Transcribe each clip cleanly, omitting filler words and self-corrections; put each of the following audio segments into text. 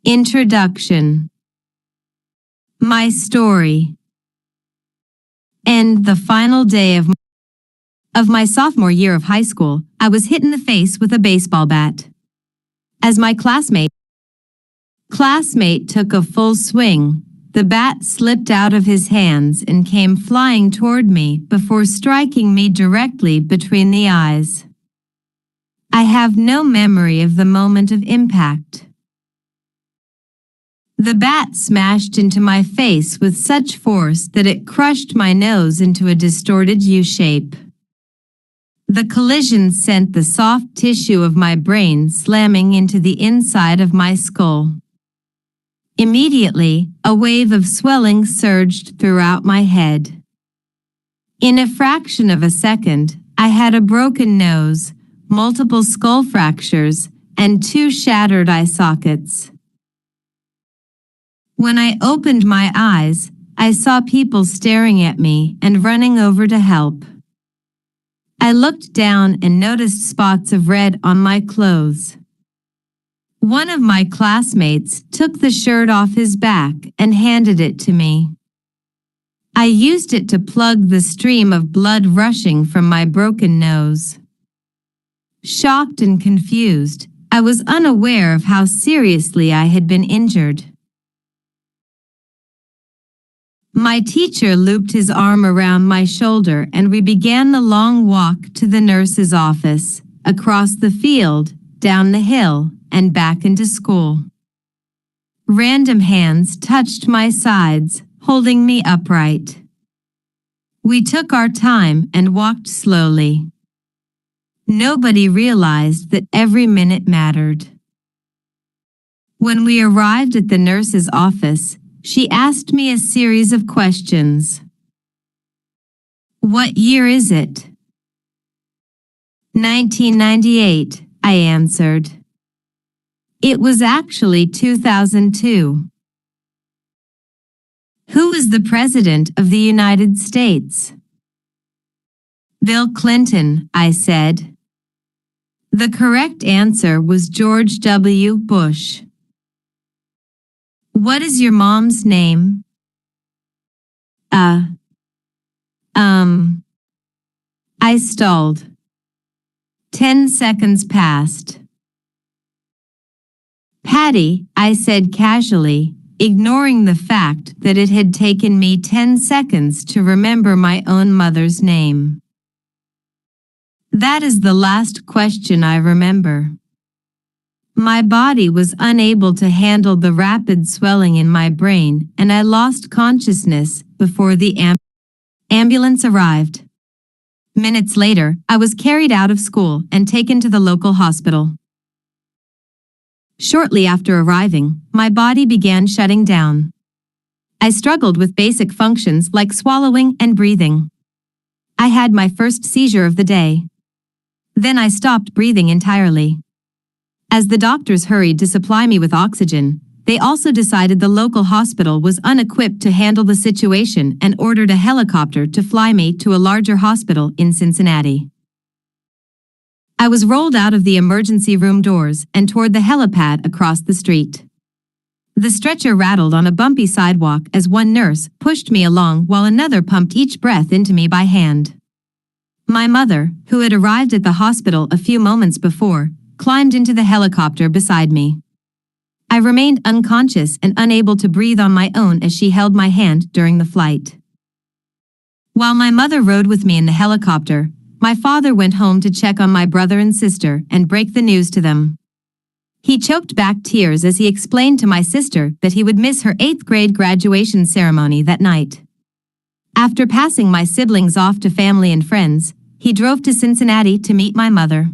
Introduction. My story. And the final day of my sophomore year of high school, I was hit in the face with a baseball bat. As my classmate took a full swing, the bat slipped out of his hands and came flying toward me before striking me directly between the eyes. I have no memory of the moment of impact. The bat smashed into my face with such force that it crushed my nose into a distorted U-shape. The collision sent the soft tissue of my brain slamming into the inside of my skull. Immediately, a wave of swelling surged throughout my head. In a fraction of a second, I had a broken nose, multiple skull fractures, and 2 shattered eye sockets. When I opened my eyes, I saw people staring at me and running over to help. I looked down and noticed spots of red on my clothes. One of my classmates took the shirt off his back and handed it to me. I used it to plug the stream of blood rushing from my broken nose. Shocked and confused, I was unaware of how seriously I had been injured. My teacher looped his arm around my shoulder and we began the long walk to the nurse's office, across the field, down the hill, and back into school. Random hands touched my sides, holding me upright. We took our time and walked slowly. Nobody realized that every minute mattered. When we arrived at the nurse's office, she asked me a series of questions. "What year is it?" 1998, I answered. It was actually 2002. Who is the President of the United States? Bill Clinton, I said. The correct answer was George W. Bush. What is your mom's name? I stalled. 10 seconds passed. Patty, I said casually, ignoring the fact that it had taken me 10 seconds to remember my own mother's name. That is the last question I remember. My body was unable to handle the rapid swelling in my brain, and I lost consciousness before the ambulance arrived. Minutes later, I was carried out of school and taken to the local hospital. Shortly after arriving, my body began shutting down. I struggled with basic functions like swallowing and breathing. I had my first seizure of the day. Then I stopped breathing entirely. As the doctors hurried to supply me with oxygen, they also decided the local hospital was unequipped to handle the situation and ordered a helicopter to fly me to a larger hospital in Cincinnati. I was rolled out of the emergency room doors and toward the helipad across the street. The stretcher rattled on a bumpy sidewalk as one nurse pushed me along while another pumped each breath into me by hand. My mother, who had arrived at the hospital a few moments before, climbed into the helicopter beside me. I remained unconscious and unable to breathe on my own as she held my hand during the flight. While my mother rode with me in the helicopter, my father went home to check on my brother and sister and break the news to them. He choked back tears as he explained to my sister that he would miss her 8th grade graduation ceremony that night. After passing my siblings off to family and friends, he drove to Cincinnati to meet my mother.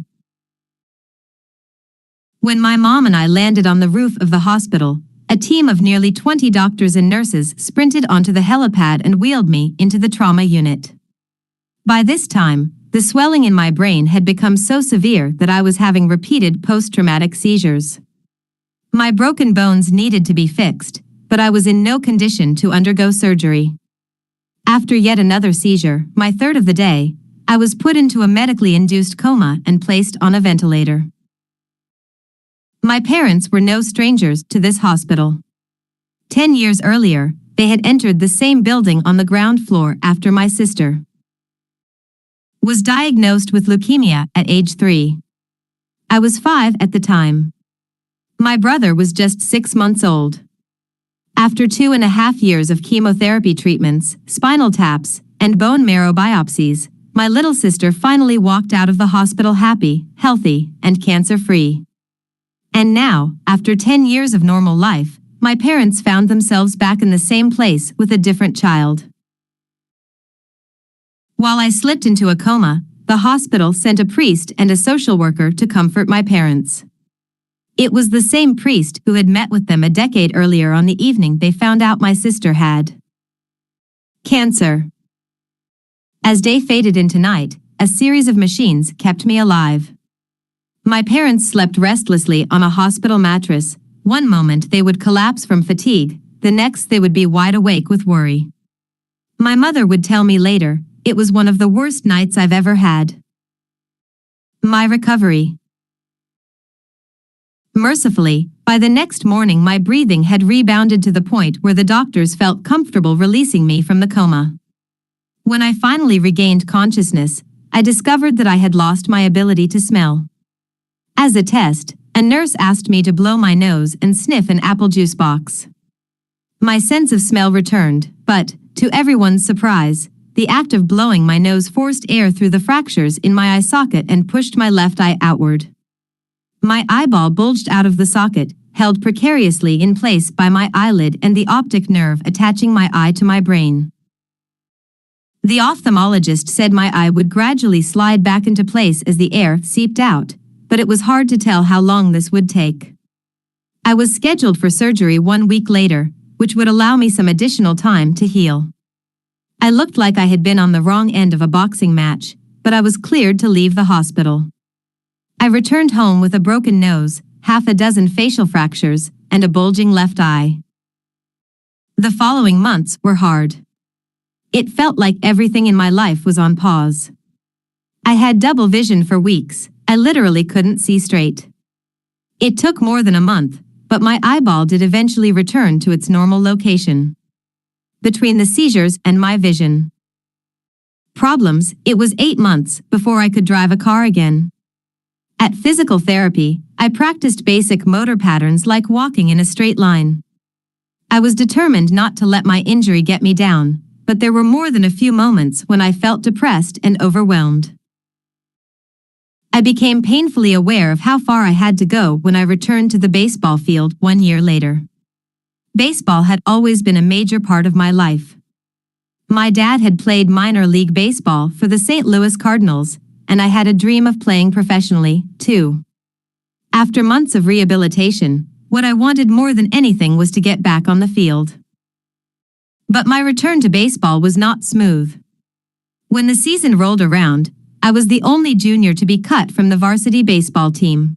When my mom and I landed on the roof of the hospital, a team of nearly 20 doctors and nurses sprinted onto the helipad and wheeled me into the trauma unit. By this time, the swelling in my brain had become so severe that I was having repeated post-traumatic seizures. My broken bones needed to be fixed, but I was in no condition to undergo surgery. After yet another seizure, my third of the day, I was put into a medically induced coma and placed on a ventilator. My parents were no strangers to this hospital. 10 years earlier, they had entered the same building on the ground floor after my sister was diagnosed with leukemia at age 3. I was 5 at the time. My brother was just 6 months old. After 2.5 years of chemotherapy treatments, spinal taps, and bone marrow biopsies, my little sister finally walked out of the hospital happy, healthy, and cancer-free. And now, after 10 years of normal life, my parents found themselves back in the same place with a different child. While I slipped into a coma, the hospital sent a priest and a social worker to comfort my parents. It was the same priest who had met with them a decade earlier on the evening they found out my sister had cancer. As day faded into night, a series of machines kept me alive. My parents slept restlessly on a hospital mattress. One moment they would collapse from fatigue, the next they would be wide awake with worry. My mother would tell me later, it was one of the worst nights I've ever had. My recovery. Mercifully, by the next morning my breathing had rebounded to the point where the doctors felt comfortable releasing me from the coma. When I finally regained consciousness, I discovered that I had lost my ability to smell. As a test, a nurse asked me to blow my nose and sniff an apple juice box. My sense of smell returned, but, to everyone's surprise, the act of blowing my nose forced air through the fractures in my eye socket and pushed my left eye outward. My eyeball bulged out of the socket, held precariously in place by my eyelid and the optic nerve attaching my eye to my brain. The ophthalmologist said my eye would gradually slide back into place as the air seeped out, but it was hard to tell how long this would take. I was scheduled for surgery 1 week later, which would allow me some additional time to heal. I looked like I had been on the wrong end of a boxing match, but I was cleared to leave the hospital. I returned home with a broken nose, half a dozen facial fractures, and a bulging left eye. The following months were hard. It felt like everything in my life was on pause. I had double vision for weeks. I literally couldn't see straight. It took more than a month, but my eyeball did eventually return to its normal location. Between the seizures and my vision problems, it was 8 months before I could drive a car again. At physical therapy, I practiced basic motor patterns like walking in a straight line. I was determined not to let my injury get me down, but there were more than a few moments when I felt depressed and overwhelmed. I became painfully aware of how far I had to go when I returned to the baseball field 1 year later. Baseball had always been a major part of my life. My dad had played minor league baseball for the St. Louis Cardinals, and I had a dream of playing professionally, too. After months of rehabilitation, what I wanted more than anything was to get back on the field. But my return to baseball was not smooth. When the season rolled around, I was the only junior to be cut from the varsity baseball team.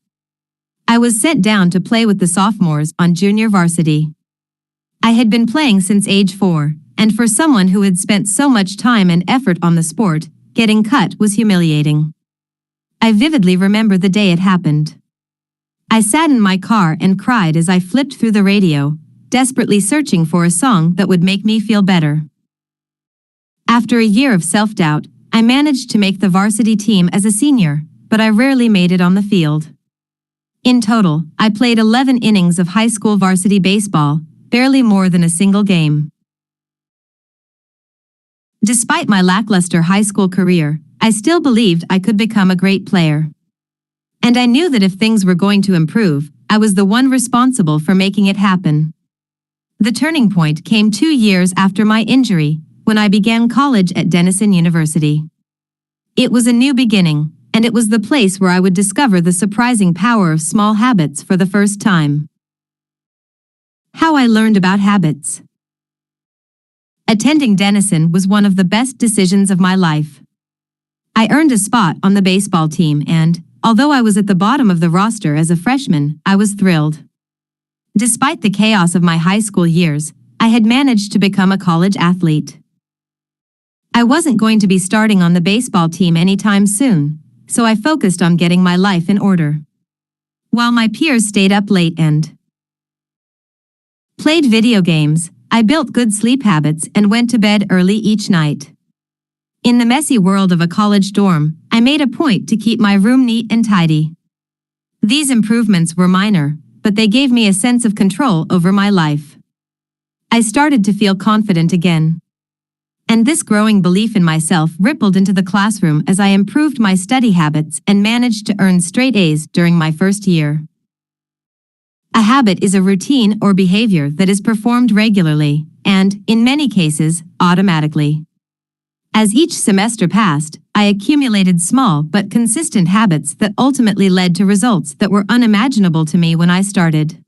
I was sent down to play with the sophomores on junior varsity. I had been playing since age 4, and for someone who had spent so much time and effort on the sport, getting cut was humiliating. I vividly remember the day it happened. I sat in my car and cried as I flipped through the radio, desperately searching for a song that would make me feel better. After a year of self-doubt, I managed to make the varsity team as a senior, but I rarely made it on the field. In total, I played 11 innings of high school varsity baseball, barely more than a single game. Despite my lackluster high school career, I still believed I could become a great player. And I knew that if things were going to improve, I was the one responsible for making it happen. The turning point came 2 years after my injury, when I began college at Denison University. It was a new beginning, and it was the place where I would discover the surprising power of small habits for the first time. How I learned about habits. Attending Denison was one of the best decisions of my life. I earned a spot on the baseball team and, although I was at the bottom of the roster as a freshman, I was thrilled. Despite the chaos of my high school years, I had managed to become a college athlete. I wasn't going to be starting on the baseball team anytime soon, so I focused on getting my life in order. while my peers stayed up late and played video games. I built good sleep habits and went to bed early each night. In the messy world of a college dorm, I made a point to keep my room neat and tidy. These improvements were minor, but they gave me a sense of control over my life. I started to feel confident again. And this growing belief in myself rippled into the classroom as I improved my study habits and managed to earn straight A's during my first year. A habit is a routine or behavior that is performed regularly, and, in many cases, automatically. As each semester passed, I accumulated small but consistent habits that ultimately led to results that were unimaginable to me when I started.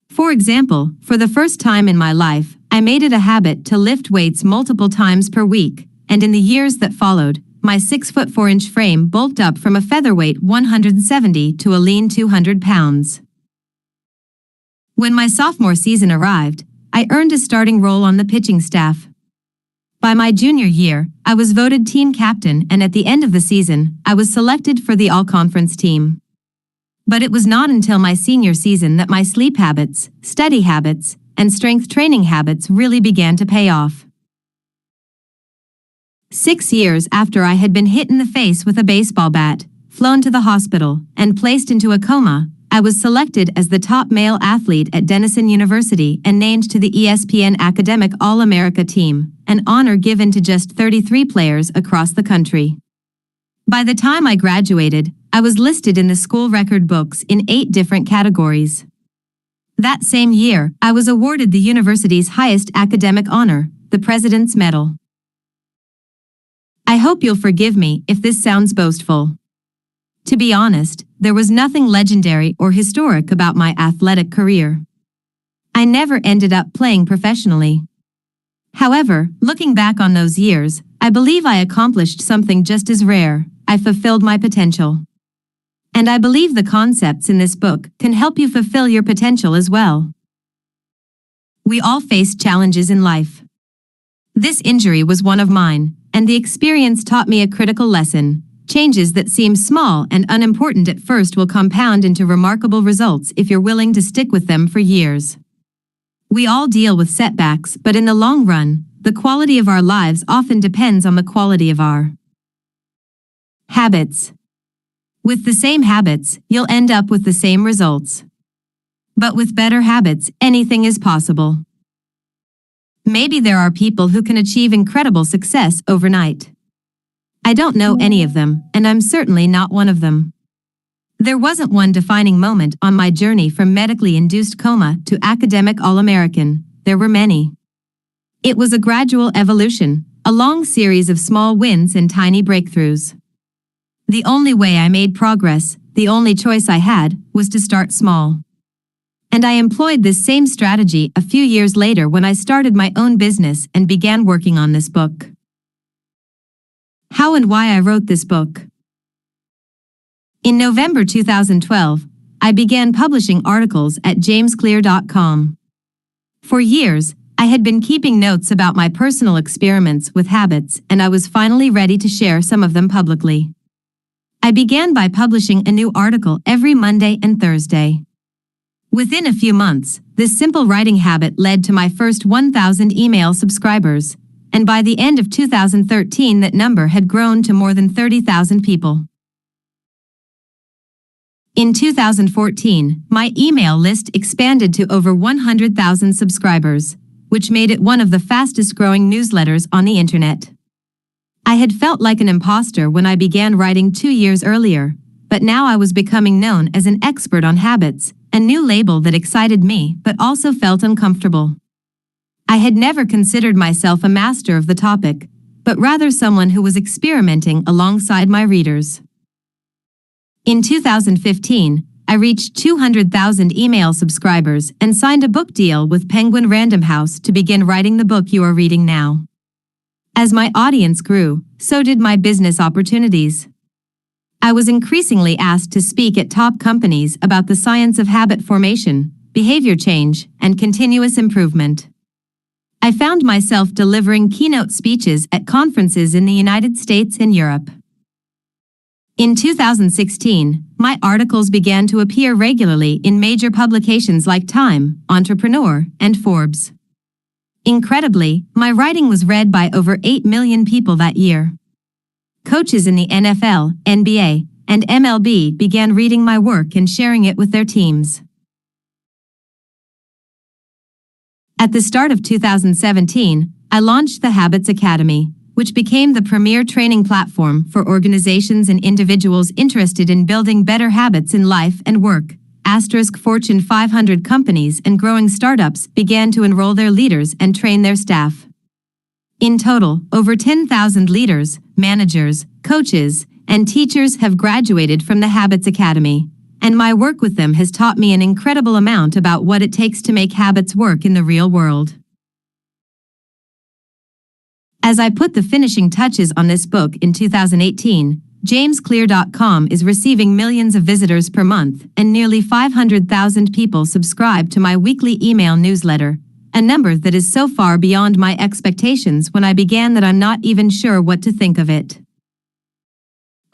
For example, for the first time in my life, I made it a habit to lift weights multiple times per week, and in the years that followed, my 6'4" frame bulked up from a featherweight 170 to a lean 200 pounds. When my sophomore season arrived, I earned a starting role on the pitching staff. By my junior year, I was voted team captain, and at the end of the season, I was selected for the all-conference team. But it was not until my senior season that my sleep habits, study habits, and strength training habits really began to pay off. 6 years after I had been hit in the face with a baseball bat, flown to the hospital, and placed into a coma, I was selected as the top male athlete at Denison University and named to the ESPN Academic All-America team, an honor given to just 33 players across the country. By the time I graduated, I was listed in the school record books in 8 different categories. That same year, I was awarded the university's highest academic honor, the President's Medal. I hope you'll forgive me if this sounds boastful. To be honest, there was nothing legendary or historic about my athletic career. I never ended up playing professionally. However, looking back on those years, I believe I accomplished something just as rare. I fulfilled my potential. And I believe the concepts in this book can help you fulfill your potential as well. We all face challenges in life. This injury was one of mine, and the experience taught me a critical lesson. Changes that seem small and unimportant at first will compound into remarkable results if you're willing to stick with them for years. We all deal with setbacks, but in the long run, the quality of our lives often depends on the quality of our habits. With the same habits, you'll end up with the same results. But with better habits, anything is possible. Maybe there are people who can achieve incredible success overnight. I don't know any of them, and I'm certainly not one of them. There wasn't one defining moment on my journey from medically induced coma to academic All-American. There were many. It was a gradual evolution, a long series of small wins and tiny breakthroughs. The only way I made progress, the only choice I had, was to start small. And I employed this same strategy a few years later when I started my own business and began working on this book. How and why I wrote this book. In November 2012, I began publishing articles at jamesclear.com. For years, I had been keeping notes about my personal experiments with habits, and I was finally ready to share some of them publicly. I began by publishing a new article every Monday and Thursday. Within a few months, this simple writing habit led to my first 1,000 email subscribers, and by the end of 2013 that number had grown to more than 30,000 people. In 2014, my email list expanded to over 100,000 subscribers, which made it one of the fastest-growing newsletters on the internet. I had felt like an imposter when I began writing 2 years earlier, but now I was becoming known as an expert on habits, a new label that excited me but also felt uncomfortable. I had never considered myself a master of the topic, but rather someone who was experimenting alongside my readers. In 2015, I reached 200,000 email subscribers and signed a book deal with Penguin Random House to begin writing the book you are reading now. As my audience grew, so did my business opportunities. I was increasingly asked to speak at top companies about the science of habit formation, behavior change, and continuous improvement. I found myself delivering keynote speeches at conferences in the United States and Europe. In 2016, my articles began to appear regularly in major publications like Time, Entrepreneur, and Forbes. Incredibly, my writing was read by over 8 million people that year. Coaches in the NFL, NBA, and MLB began reading my work and sharing it with their teams. At the start of 2017, I launched the Habits Academy, which became the premier training platform for organizations and individuals interested in building better habits in life and work. Fortune 500 companies and growing startups began to enroll their leaders and train their staff. In total, over 10,000 leaders, managers, coaches, and teachers have graduated from the Habits Academy, and my work with them has taught me an incredible amount about what it takes to make habits work in the real world. As I put the finishing touches on this book in 2018, JamesClear.com is receiving millions of visitors per month, and nearly 500,000 people subscribe to my weekly email newsletter, a number that is so far beyond my expectations when I began that I'm not even sure what to think of it.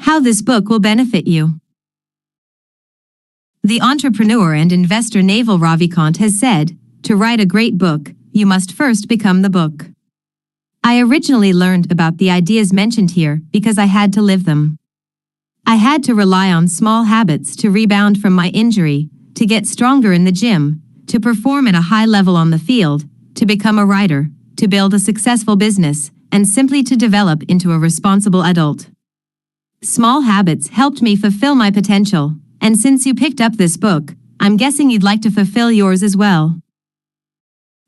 How this book will benefit you. The entrepreneur and investor Naval Ravikant has said, "To write a great book, you must first become the book." I originally learned about the ideas mentioned here because I had to live them. I had to rely on small habits to rebound from my injury, to get stronger in the gym, to perform at a high level on the field, to become a writer, to build a successful business, and simply to develop into a responsible adult. Small habits helped me fulfill my potential, and since you picked up this book, I'm guessing you'd like to fulfill yours as well.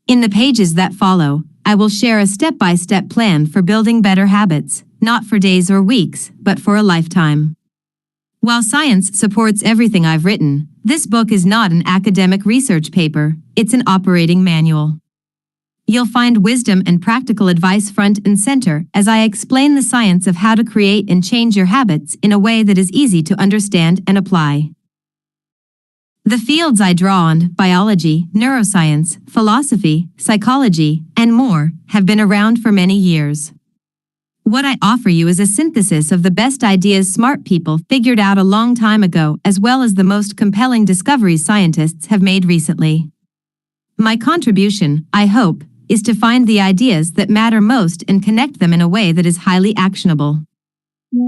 In the pages that follow, I will share a step-by-step plan for building better habits, not for days or weeks, but for a lifetime. While science supports everything I've written, this book is not an academic research paper, it's an operating manual. You'll find wisdom and practical advice front and center as I explain the science of how to create and change your habits in a way that is easy to understand and apply. The fields I draw on, biology, neuroscience, philosophy, psychology, and more, have been around for many years. What I offer you is a synthesis of the best ideas smart people figured out a long time ago, as well as the most compelling discoveries scientists have made recently. My contribution, I hope, is to find the ideas that matter most and connect them in a way that is highly actionable.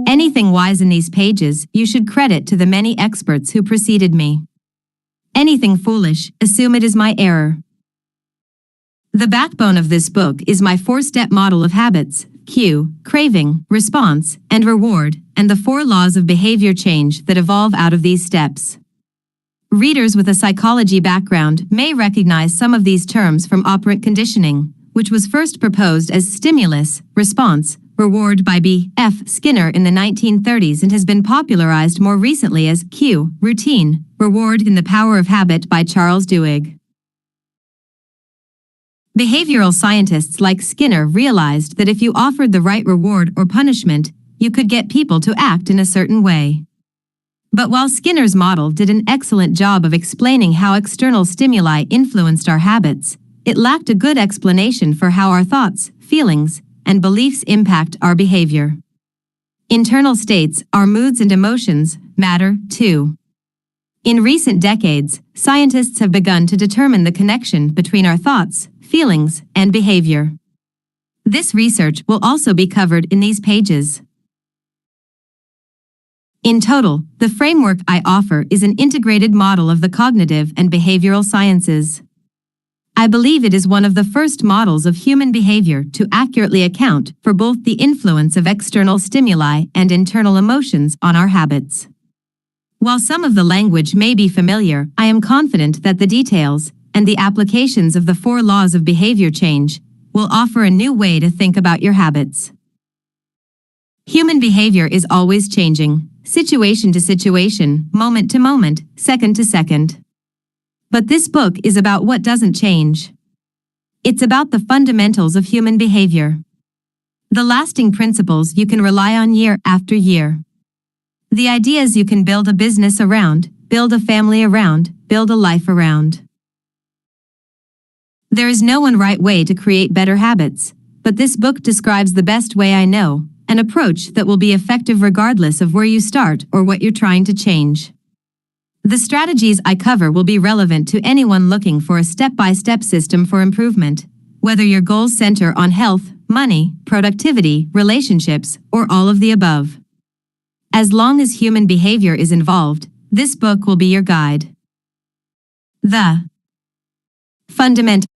Anything wise in these pages, you should credit to the many experts who preceded me. Anything foolish, assume it is my error. The backbone of this book is my 4-step model of habits: cue, craving, response, and reward, and the 4 laws of behavior change that evolve out of these steps. Readers with a psychology background may recognize some of these terms from operant conditioning, which was first proposed as stimulus, response, reward by B.F. Skinner in the 1930s and has been popularized more recently as cue, routine, reward in The Power of Habit by Charles Duhigg. Behavioral scientists like Skinner realized that if you offered the right reward or punishment, you could get people to act in a certain way. But while Skinner's model did an excellent job of explaining how external stimuli influenced our habits, it lacked a good explanation for how our thoughts, feelings, and beliefs impact our behavior. Internal states, our moods and emotions, matter too. In recent decades, scientists have begun to determine the connection between our thoughts, feelings, and behavior. This research will also be covered in these pages. In total, the framework I offer is an integrated model of the cognitive and behavioral sciences. I believe it is one of the first models of human behavior to accurately account for both the influence of external stimuli and internal emotions on our habits. While some of the language may be familiar, I am confident that the details and the applications of the 4 laws of behavior change will offer a new way to think about your habits. Human behavior is always changing, situation to situation, moment to moment, second to second. But this book is about what doesn't change. It's about the fundamentals of human behavior. The lasting principles you can rely on year after year. The ideas you can build a business around, build a family around, build a life around. There is no one right way to create better habits, but this book describes the best way I know, an approach that will be effective regardless of where you start or what you're trying to change. The strategies I cover will be relevant to anyone looking for a step-by-step system for improvement, whether your goals center on health, money, productivity, relationships, or all of the above. As long as human behavior is involved, this book will be your guide. The fundamental